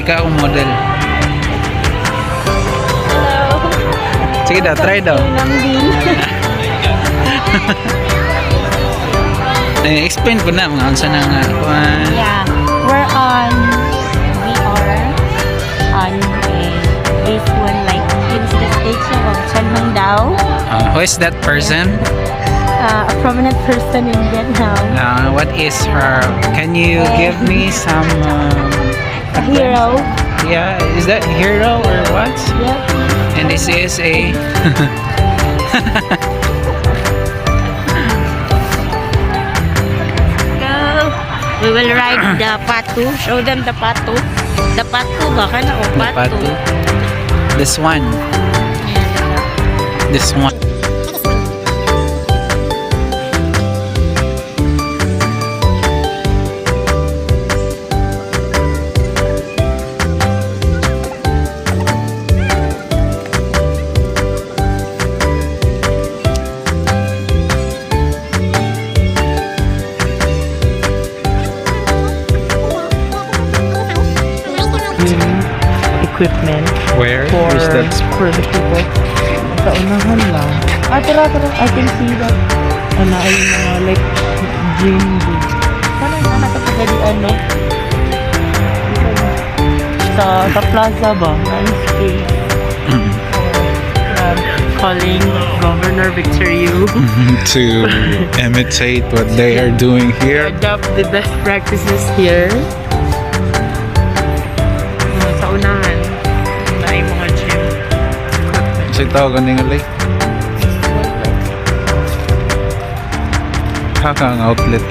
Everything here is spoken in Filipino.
ka akong model. Sige daw, try daw. Explain ko na mga unsa na nga. Yeah, we are on this one, like it's the statue of Chalmangdao. Who is that person? A prominent person in Vietnam. What is her? Can you give me some? A hero. Yeah, is that hero or what? Yep. And this is a. We will ride the patu. Show them the patu. The patu ba kana o patu? This one. This one. Equipment Where? for the people. Kaunahan lang. Tara. I can see that. Ano ay mga like gym. Sana nakapagadi ano? Sa plaza ba? Nice place. Calling Governor Victor Yu To imitate what they are doing here. adopt the best practices here. Sa unahan na ay mga gym. Sa tawag ka nga like. Haka ang outlet